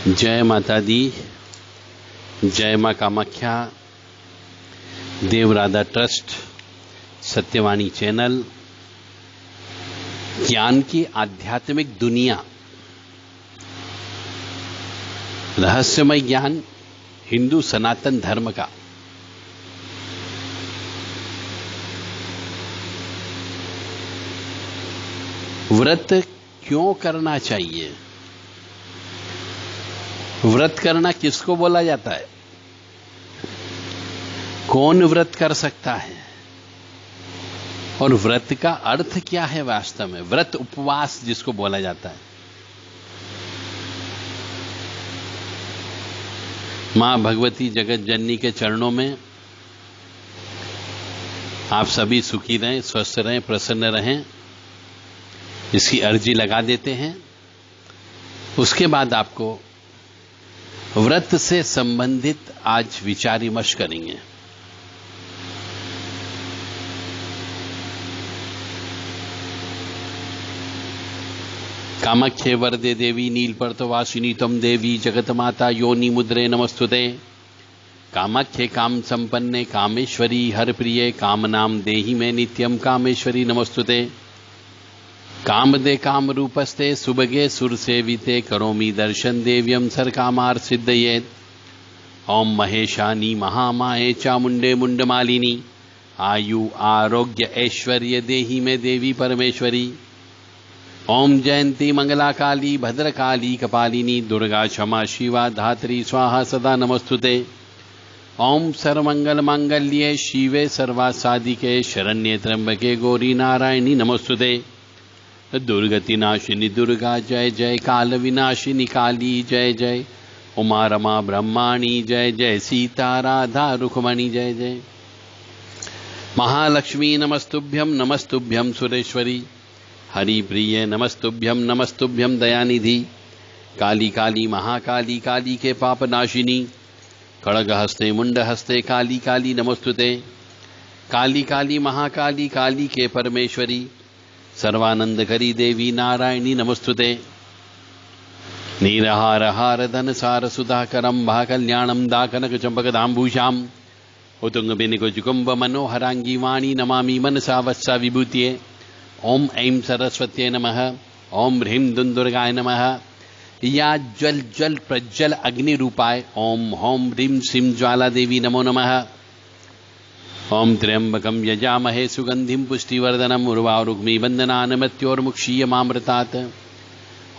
जय माता दी, जय मां कामाख्या, देवराधा ट्रस्ट, सत्यवाणी चैनल, ज्ञान की आध्यात्मिक दुनिया, रहस्यमय ज्ञान हिंदू सनातन धर्म का। व्रत क्यों करना चाहिए? व्रत करना किसको बोला जाता है? कौन व्रत कर सकता है? और व्रत का अर्थ क्या है वास्तव में? व्रत उपवास जिसको बोला जाता है। मां भगवती जगत जननी के चरणों में आप सभी सुखी रहें, स्वस्थ रहें, प्रसन्न रहें, इसकी अर्जी लगा देते हैं। उसके बाद आपको व्रत से संबंधित आज विचार विमर्श करेंगे। कामाख्ये वरदे देवी नीलपर्तवासिनी तम देवी जगत माता योनि मुद्रे नमस्तुते। कामाख्ये काम संपन्ने कामेश्वरी हर प्रिये कामनाम देहि में नित्यम कामेश्वरी नमस्तुते। कामदे काम रूपस्ते सुभगे सुर सेविते करोमि दर्शन देव्यम सर कामार सिद्धयेत। ओम महेशानी महामाये चामुंडे मुंडमालिनी आयु आरोग्य ऐश्वर्य देहि में देवी परमेश्वरी। ओम जयंती मंगला काली भद्रकाली कपालिनी दुर्गा क्षमा शिवा धात्री स्वाहा सदा नमस्तुते। ओम सर्वमंगल मांगल्ये शिवे सर्वासादिके शरण्ये त्र्यंबके गौरी नारायणी नमस्तुते। दुर्गति नाशिनी दुर्गा जय जय, काल विनाशिनी काली जय जय, उमा रमा ब्रह्माणी जय जय, सीता राधा रुक्मणी जय जय। महालक्ष्मी नमस्तुभ्यम नमस्तुभ्यम सुरेश्वरी, हरि प्रिय नमस्तुभ्यम नमस्तुभ्यम दयानिधि। काली काली महाकाली काली के पाप नाशिनी, खड़ग हस्ते मुंड हस्ते काली काली नमस्तुते। काली काली महाकाली काली के परमेश्वरी, सर्वानंद करी देवी नारायणी नमस्तुते। नीरहार हार धन सार सुधाकरम भा कल्याणम दा कनक चंपक दाम्भूषाम उतुंग बिनिको जुकुंभ मनोहरांगी वाणी नमामि मनसा वत्सा विभूतिये। ओम ऐं सरस्वत्यै नमः। ओम ह्रीं दुंदुर्गाय नमः। या ज्वल ज्वल प्रज्वल अग्नि रूपाय ओम होम ह्रीं श्रीं ज्वाला देवी नमो नमः। ओम त्र्यंबकं यजामहे सुगंधिं पुष्टिवर्धनम् उर्वारुक्मी बंधनान् मृत्योर्मुक्षीयमामृतात्।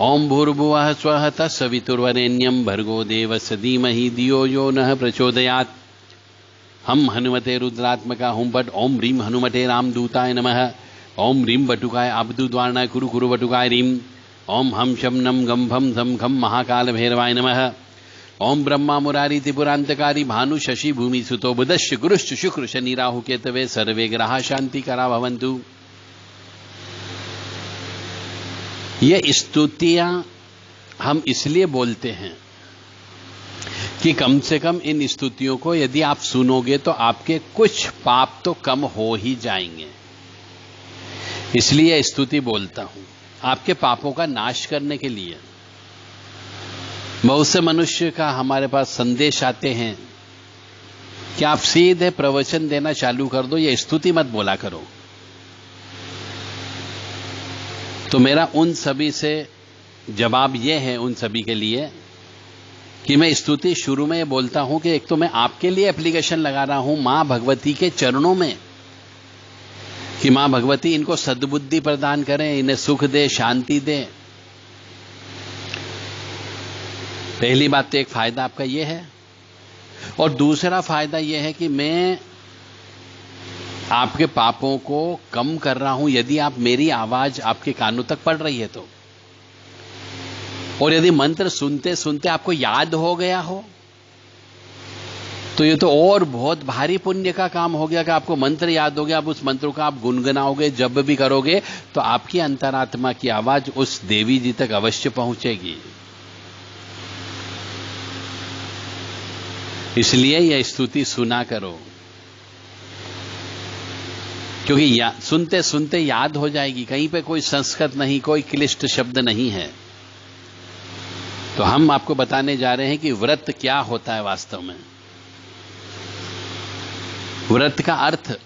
ओम भूर्भुवः स्वः तत्सवितुर्वरेण्यं भर्गो देवस्य धीमहि धियो यो नः प्रचोदयात्। हम हनुमते रुद्रात्मका हुं बट ओम ह्रीं हनुमते रामदूताय नमः। ओम ह्रीं बटुकाय अब्दुद्वारणाय कुरु कुरु बटुकाय ह्रीं। ओम हम शमनम गंभम धम खम महाकाल भैरवाय नमः। ओम ब्रह्मा मुरारी त्रिपुरांतकारी भानु शशि भूमि सुतो बुधश्च गुरुश्च शुक्र शनि राहु केतवे सर्वे ग्रहा शांति करा भवन्तु। ये स्तुतियां हम इसलिए बोलते हैं कि कम से कम इन स्तुतियों को यदि आप सुनोगे तो आपके कुछ पाप तो कम हो ही जाएंगे। इसलिए स्तुति बोलता हूं, आपके पापों का नाश करने के लिए। बहुत से मनुष्य का हमारे पास संदेश आते हैं कि आप सीधे प्रवचन देना चालू कर दो, ये स्तुति मत बोला करो। तो मेरा उन सभी से जवाब ये है, उन सभी के लिए, कि मैं स्तुति शुरू में ये बोलता हूं कि एक तो मैं आपके लिए एप्लीकेशन लगा रहा हूं मां भगवती के चरणों में कि मां भगवती इनको सद्बुद्धि प्रदान करें, इन्हें सुख दे, शांति दे। पहली बात तो एक फायदा आपका यह है, और दूसरा फायदा यह है कि मैं आपके पापों को कम कर रहा हूं यदि आप मेरी आवाज आपके कानों तक पड़ रही है तो। और यदि मंत्र सुनते सुनते आपको याद हो गया हो तो ये तो और बहुत भारी पुण्य का काम हो गया कि आपको मंत्र याद हो गया। अब उस मंत्र का आप गुनगुनाओगे, जब भी करोगे तो आपकी अंतरात्मा की आवाज उस देवी जी तक अवश्य पहुंचेगी। इसलिए यह स्तुति सुना करो, क्योंकि सुनते सुनते याद हो जाएगी। कहीं पे कोई संस्कृत नहीं, कोई क्लिष्ट शब्द नहीं है। तो हम आपको बताने जा रहे हैं कि व्रत क्या होता है वास्तव में। व्रत का अर्थ,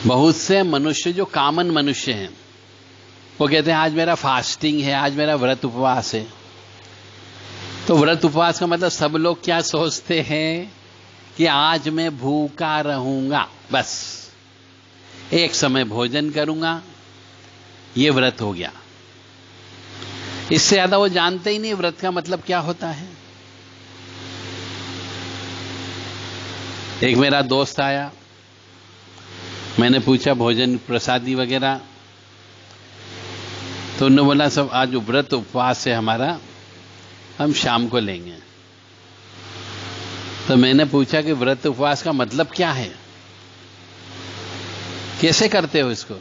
बहुत से मनुष्य जो कॉमन मनुष्य हैं वो कहते हैं आज मेरा फास्टिंग है, आज मेरा व्रत उपवास है। तो व्रत उपवास का मतलब सब लोग क्या सोचते हैं कि आज मैं भूखा रहूंगा, बस एक समय भोजन करूंगा, ये व्रत हो गया। इससे ज्यादा वो जानते ही नहीं व्रत का मतलब क्या होता है। एक मेरा दोस्त आया, मैंने पूछा भोजन प्रसादी वगैरह, तो उन्होंने बोला सब आज व्रत उपवास है हमारा, हम शाम को लेंगे। तो मैंने पूछा कि व्रत उपवास का मतलब क्या है, कैसे करते हो इसको,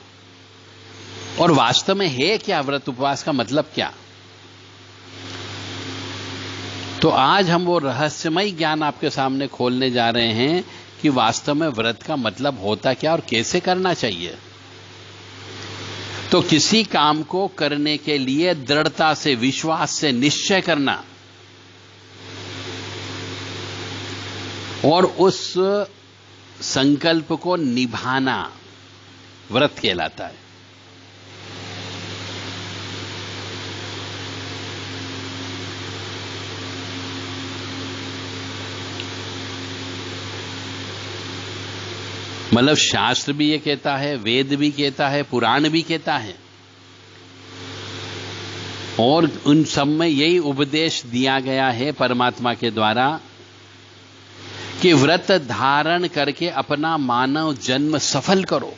और वास्तव में है क्या व्रत उपवास का मतलब क्या। तो आज हम वो रहस्यमय ज्ञान आपके सामने खोलने जा रहे हैं कि वास्तव में व्रत का मतलब होता क्या और कैसे करना चाहिए। तो किसी काम को करने के लिए दृढ़ता से, विश्वास से निश्चय करना और उस संकल्प को निभाना व्रत कहलाता है। मतलब शास्त्र भी ये कहता है, वेद भी कहता है, पुराण भी कहता है, और उन सब में यही उपदेश दिया गया है परमात्मा के द्वारा कि व्रत धारण करके अपना मानव जन्म सफल करो।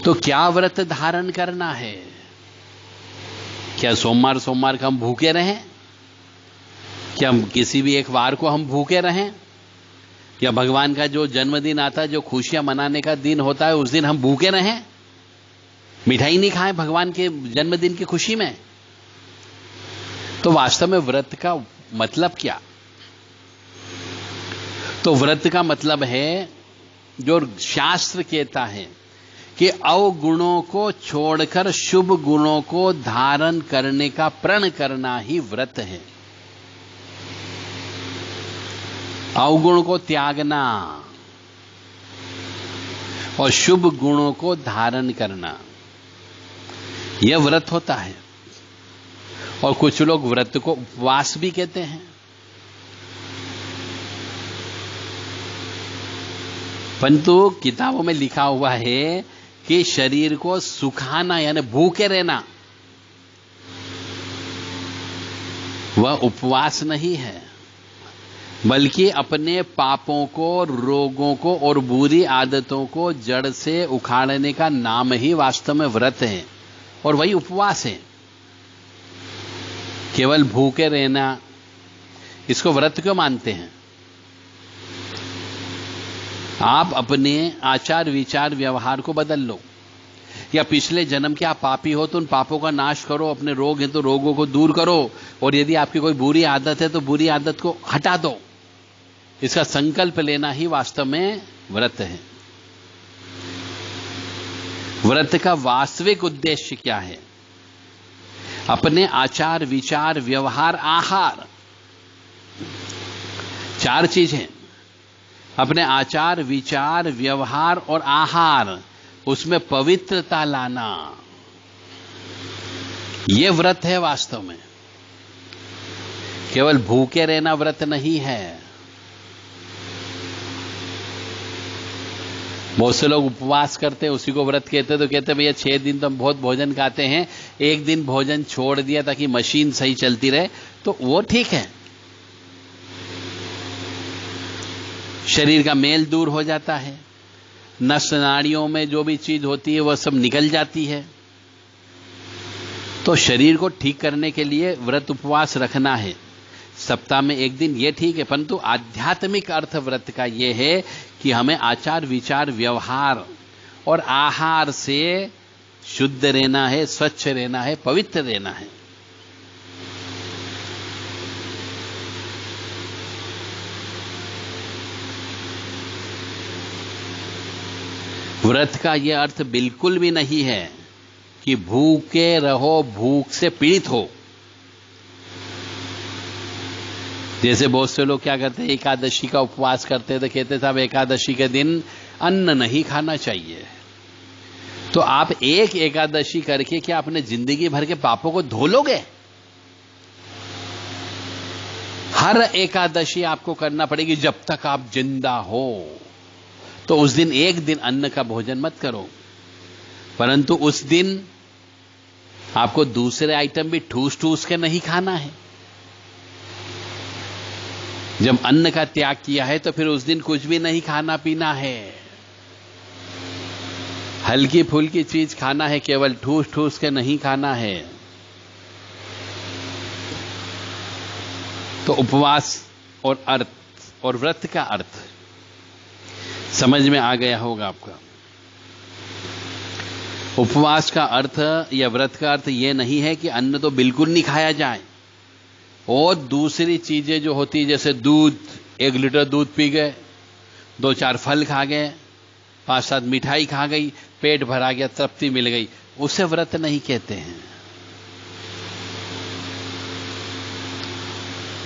तो क्या व्रत धारण करना है? क्या सोमवार सोमवार का हम भूखे रहें? क्या हम किसी भी एक वार को हम भूखे रहें? या भगवान का जो जन्मदिन आता है, जो खुशियां मनाने का दिन होता है, उस दिन हम भूखे रहें, मिठाई नहीं खाएं भगवान के जन्मदिन की खुशी में? तो वास्तव में व्रत का मतलब क्या? तो व्रत का मतलब है, जो शास्त्र कहता है कि अवगुणों को छोड़कर शुभ गुणों को धारण करने का प्रण करना ही व्रत है। अवगुण को त्यागना और शुभ गुणों को धारण करना, यह व्रत होता है। और कुछ लोग व्रत को उपवास भी कहते हैं। परंतु किताबों में लिखा हुआ है कि शरीर को सुखाना यानी भूखे रहना, वह उपवास नहीं है, बल्कि अपने पापों को, रोगों को और बुरी आदतों को जड़ से उखाड़ने का नाम ही वास्तव में व्रत है, और वही उपवास है। केवल भूखे रहना, इसको व्रत क्यों मानते हैं? आप अपने आचार विचार व्यवहार को बदल लो, या पिछले जन्म के आप पापी हो तो उन पापों का नाश करो, अपने रोग हैं तो रोगों को दूर करो, और यदि आपकी कोई बुरी आदत है तो बुरी आदत को हटा दो। इसका संकल्प लेना ही वास्तव में व्रत है। व्रत का वास्तविक उद्देश्य क्या है? अपने आचार विचार व्यवहार आहार, चार चीजें, अपने आचार विचार व्यवहार और आहार, उसमें पवित्रता लाना, यह व्रत है वास्तव में। केवल भूखे रहना व्रत नहीं है। बहुत से लोग उपवास करते हैं, उसी को व्रत कहते हैं। तो कहते हैं भैया 6 दिन तो हम बहुत भोजन खाते हैं, एक दिन भोजन छोड़ दिया ताकि मशीन सही चलती रहे, तो वो ठीक है, शरीर का मेल दूर हो जाता है, नस नाड़ियों में जो भी चीज होती है वह सब निकल जाती है। तो शरीर को ठीक करने के लिए व्रत उपवास रखना है, सप्ताह में एक दिन, ये ठीक है। परंतु आध्यात्मिक अर्थ व्रत का यह है कि हमें आचार विचार व्यवहार और आहार से शुद्ध रहना है, स्वच्छ रहना है, पवित्र रहना है। व्रत का यह अर्थ बिल्कुल भी नहीं है कि भूखे रहो, भूख से पीड़ित हो। जैसे बहुत से लोग क्या करते हैं, एकादशी का उपवास करते हैं तो कहते साहब एकादशी के दिन अन्न नहीं खाना चाहिए। तो आप एक एकादशी करके क्या अपने जिंदगी भर के पापों को धो लोगे? हर एकादशी आपको करना पड़ेगी जब तक आप जिंदा हो। तो उस दिन एक दिन अन्न का भोजन मत करो, परंतु उस दिन आपको दूसरे आइटम भी ठूस ठूस के नहीं खाना है। जब अन्न का त्याग किया है तो फिर उस दिन कुछ भी नहीं खाना पीना है, हल्की फुल्की चीज खाना है, केवल ठूस ठूस के नहीं खाना है। तो उपवास और अर्थ और व्रत का अर्थ समझ में आ गया होगा आपका। उपवास का अर्थ या व्रत का अर्थ यह नहीं है कि अन्न तो बिल्कुल नहीं खाया जाए, और दूसरी चीजें जो होती है जैसे दूध, 1 लीटर दूध पी गए, 2-4 फल खा गए, 5-7 मिठाई खा गई, पेट भरा गया, तृप्ति मिल गई, उसे व्रत नहीं कहते हैं।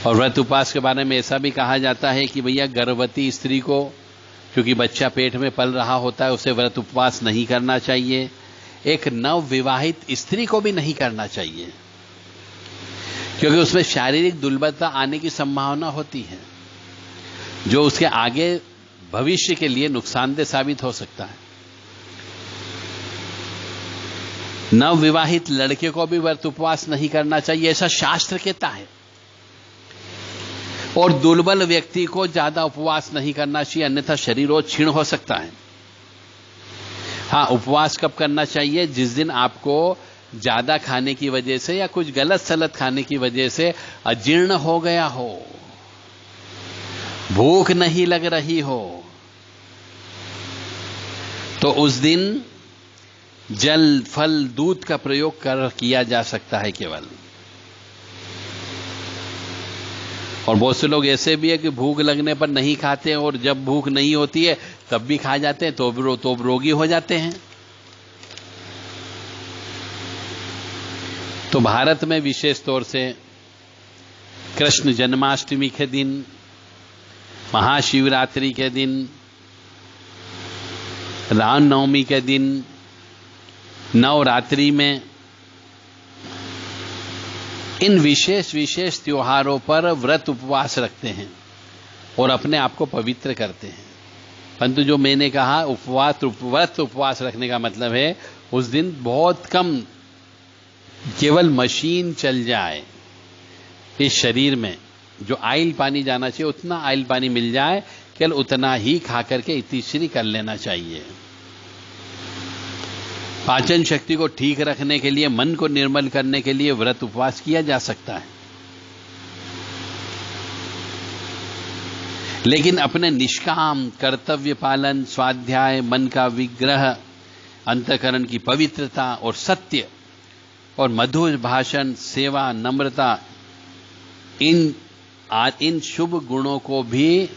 और व्रत उपवास के बारे में ऐसा भी कहा जाता है कि भैया गर्भवती स्त्री को, क्योंकि बच्चा पेट में पल रहा होता है, उसे व्रत उपवास नहीं करना चाहिए। एक नव विवाहित स्त्री को भी नहीं करना चाहिए, क्योंकि उसमें शारीरिक दुर्बलता आने की संभावना होती है, जो उसके आगे भविष्य के लिए नुकसानदेह साबित हो सकता है। नव विवाहित लड़के को भी व्रत उपवास नहीं करना चाहिए, ऐसा शास्त्र कहता है। और दुर्बल व्यक्ति को ज्यादा उपवास नहीं करना चाहिए, अन्यथा शरीर क्षीण हो सकता है। हाँ, उपवास कब करना चाहिए? जिस दिन आपको ज्यादा खाने की वजह से या कुछ गलत सलत खाने की वजह से अजीर्ण हो गया हो, भूख नहीं लग रही हो, तो उस दिन जल, फल, दूध का प्रयोग किया जा सकता है केवल। और बहुत से लोग ऐसे भी है कि भूख लगने पर नहीं खाते, और जब भूख नहीं होती है तब भी खा जाते हैं, तो रोगी हो जाते हैं। तो भारत में विशेष तौर से कृष्ण जन्माष्टमी के दिन, महाशिवरात्रि के दिन, रामनवमी के दिन, नवरात्रि में, इन विशेष त्योहारों पर व्रत उपवास रखते हैं और अपने आप को पवित्र करते हैं। परंतु जो मैंने कहा, व्रत उपवास रखने का मतलब है उस दिन बहुत कम, केवल मशीन चल जाए इस शरीर में, जो आइल पानी जाना चाहिए उतना आइल पानी मिल जाए, केवल उतना ही खा करके इतिश्री कर लेना चाहिए। पाचन शक्ति को ठीक रखने के लिए, मन को निर्मल करने के लिए व्रत उपवास किया जा सकता है, लेकिन अपने निष्काम कर्तव्य पालन, स्वाध्याय, मन का विग्रह, अंतःकरण की पवित्रता और सत्य और मधुर भाषण, सेवा, नम्रता, इन शुभ गुणों को भी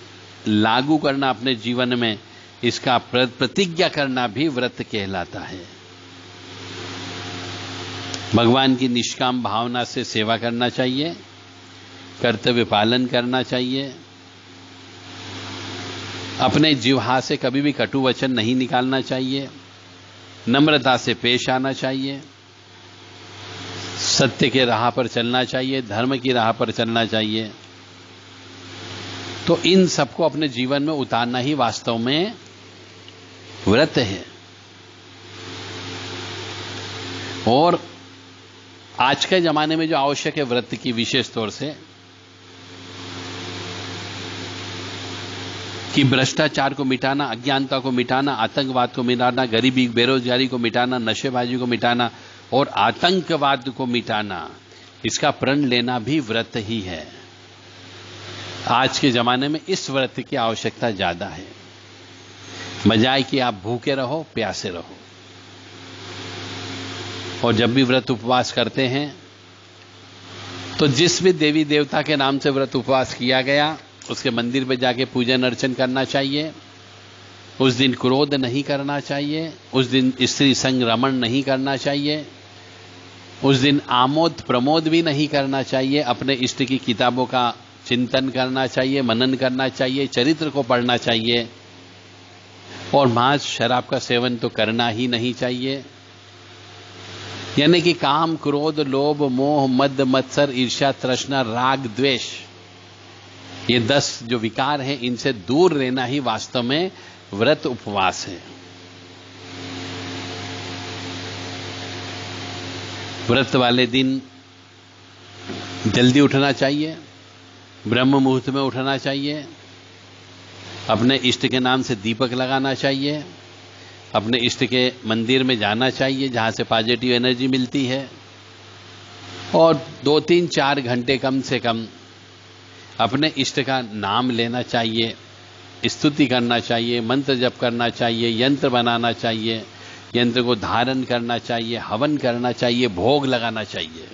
लागू करना अपने जीवन में, इसका प्रतिज्ञा करना भी व्रत कहलाता है। भगवान की निष्काम भावना से सेवा करना चाहिए, कर्तव्य पालन करना चाहिए, अपने जिह्वा से कभी भी कटु वचन नहीं निकालना चाहिए, नम्रता से पेश आना चाहिए, सत्य के राह पर चलना चाहिए, धर्म की राह पर चलना चाहिए। तो इन सबको अपने जीवन में उतारना ही वास्तव में व्रत है। और आज के जमाने में जो आवश्यक है व्रत की, विशेष तौर से कि भ्रष्टाचार को मिटाना, अज्ञानता को मिटाना, आतंकवाद को मिटाना, गरीबी बेरोजगारी को मिटाना, नशेबाजी को मिटाना और आतंकवाद को मिटाना, इसका प्रण लेना भी व्रत ही है। आज के जमाने में इस व्रत की आवश्यकता ज्यादा है, बजाय कि आप भूखे रहो, प्यासे रहो। और जब भी व्रत उपवास करते हैं तो जिस भी देवी देवता के नाम से व्रत उपवास किया गया, उसके मंदिर पे जाके पूजन अर्चन करना चाहिए। उस दिन क्रोध नहीं करना चाहिए, उस दिन स्त्री संग रमण नहीं करना चाहिए, उस दिन आमोद प्रमोद भी नहीं करना चाहिए, अपने इष्ट की किताबों का चिंतन करना चाहिए, मनन करना चाहिए, चरित्र को पढ़ना चाहिए और मांस शराब का सेवन तो करना ही नहीं चाहिए। यानी कि काम, क्रोध, लोभ, मोह, मद, मत्सर, ईर्ष्या, तृष्णा, राग, द्वेष, ये 10 जो विकार हैं, इनसे दूर रहना ही वास्तव में व्रत उपवास है। व्रत वाले दिन जल्दी उठना चाहिए, ब्रह्म मुहूर्त में उठना चाहिए, अपने इष्ट के नाम से दीपक लगाना चाहिए, अपने इष्ट के मंदिर में जाना चाहिए जहां से पॉजिटिव एनर्जी मिलती है, और 2, 3, 4 घंटे कम से कम अपने इष्ट का नाम लेना चाहिए, स्तुति करना चाहिए, मंत्र जप करना चाहिए, यंत्र बनाना चाहिए, यंत्र को धारण करना चाहिए, हवन करना चाहिए, भोग लगाना चाहिए,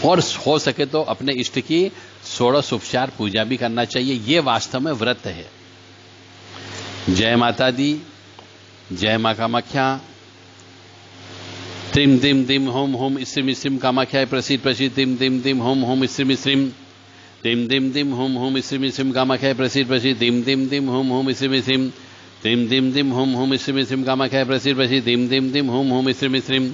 और हो सके तो अपने इष्ट की षोडश उपचार पूजा भी करना चाहिए। ये वास्तव में व्रत है। जय माता दी, जय मां कामाख्या। त्रिम तिम तिम होम होम इस्रिम इस्रिम कामाख्या प्रसीद प्रसीद तिम तिम तिम होम होम इस्रिम इस्रिम तिम तिम तिम होम होम इस्रिम इस्रिम कामाख्या प्रसीद प्रसीद तिम तिम तिम होम होम इस्रिम इस्रिम तिम तिम तिम होम होम इस्रिम इस्रिम कामाख्या प्रसीद प्रसीद तिम तिम तिम होम होम इस्रिम इस्रिम।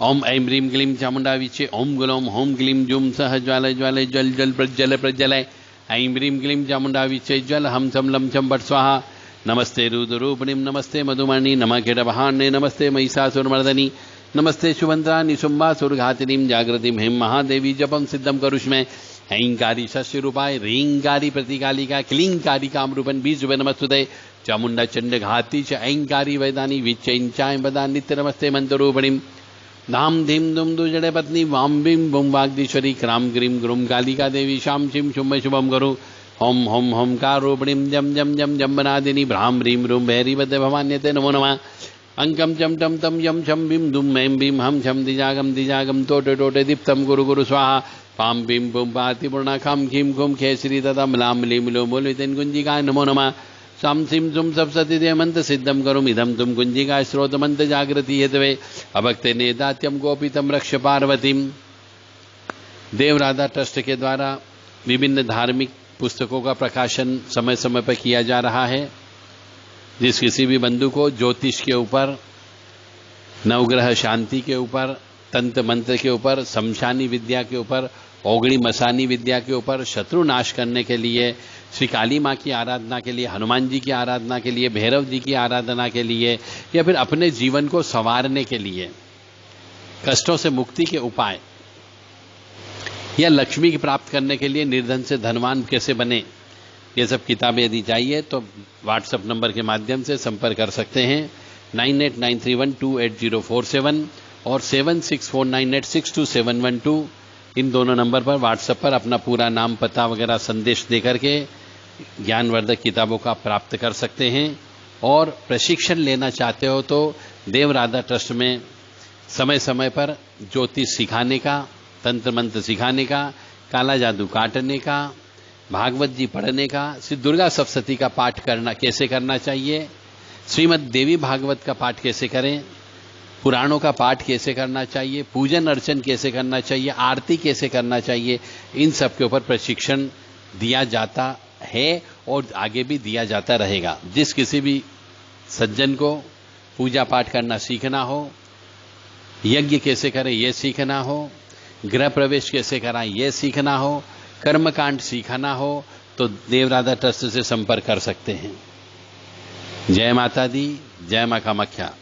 ओम ऐं ह्रीं क्लीं चामुंडा विचे ओम गुलौम होम क्लीं जुम सह ज्वाल ज्वाल जल जल प्रज्वल प्रज्वलय ऐं ह्रीं क्लीं चामुंडा विचे ज्वल हम चम लम चम बट स्वाहा। नमस्ते रुद्ररूपिणीं, नमस्ते मधुमणि, नमः कीटवाहने, नमस्ते महिषासुरमर्दनी, नमस्ते शुभंत्रा निशुंभासुरघातिनीं जागृतिं हिं महादेवी जपं सिद्धं करुष्मे। ऐंकारी शस्य रूपाय ह्रींकारी प्रतिकालिका क्लींकारी कामरूपन बीजरूपे नमस्तुते चामुंडा चंड घाती च ऐंकारी वैदानी विच्चैंचाय वदा नित्य नमस्ते मंत्ररूपिणीं। धाम धीम दुम दु जड़े पत्नी वाम भीम बुम वाग्दीश्वरी क्राम ग्रीम ग्रुम कालिका देवी शाम शिम शुभ शुभम करो। होम होम होम कारूपिणीं जम जम जम जम्बनादिनी भ्राम ह्रीं रूम भैरी बद्ध भवान्यते नमो नमः। अंकम चम टम तम यम शम भीम दुम ऐं भीम हम शम दिजागम टोटे टोटे दीप्तम गुरु गुरु स्वाहा। पाम भीम बुम पाति पूर्णा खम खीम खुम खेसरी तथा मलाम लीम लो मोलितेन कुंजिकाय नमो नमः। साम सिम सुम सब सती मंत्र सिद्धम करुम इदम तुम कुंजिका स्रोत मंत्र जागृति हेतवे अभक्ते नेदात्यम गोपितम रक्ष पार्वतीम। देव राधा ट्रस्ट के द्वारा विभिन्न धार्मिक पुस्तकों का प्रकाशन समय समय पर किया जा रहा है। जिस किसी भी बंधु को ज्योतिष के ऊपर, नवग्रह शांति के ऊपर, तंत्र मंत्र के ऊपर, शमशानी विद्या के ऊपर, ओगड़ी मसानी विद्या के ऊपर, शत्रु नाश करने के लिए, श्री काली माँ की आराधना के लिए, हनुमान जी की आराधना के लिए, भैरव जी की आराधना के लिए, या फिर अपने जीवन को संवारने के लिए, कष्टों से मुक्ति के उपाय, या लक्ष्मी की प्राप्त करने के लिए निर्धन से धनवान कैसे बने, ये सब किताबें यदि चाहिए तो व्हाट्सएप नंबर के माध्यम से संपर्क कर सकते हैं 9893128047 और 7649862712। इन दोनों नंबर पर व्हाट्सएप पर अपना पूरा नाम, पता वगैरह संदेश देकर के ज्ञानवर्धक किताबों का प्राप्त कर सकते हैं। और प्रशिक्षण लेना चाहते हो तो देव राधा ट्रस्ट में समय समय पर ज्योतिष सिखाने का, तंत्र मंत्र सिखाने का, काला जादू काटने का, भागवत जी पढ़ने का, श्री दुर्गा सप्तशती का पाठ करना कैसे करना चाहिए, श्रीमद् देवी भागवत का पाठ कैसे करें, पुराणों का पाठ कैसे करना चाहिए, पूजन अर्चन कैसे करना चाहिए, आरती कैसे करना चाहिए, इन सब के ऊपर प्रशिक्षण दिया जाता है और आगे भी दिया जाता रहेगा। जिस किसी भी सज्जन को पूजा पाठ करना सीखना हो, यज्ञ कैसे करें ये सीखना हो, गृह प्रवेश कैसे कराएं ये सीखना हो, कर्मकांड सीखना हो तो देव राधा ट्रस्ट से संपर्क कर सकते हैं। जय माता दी, जय मां कामाख्या।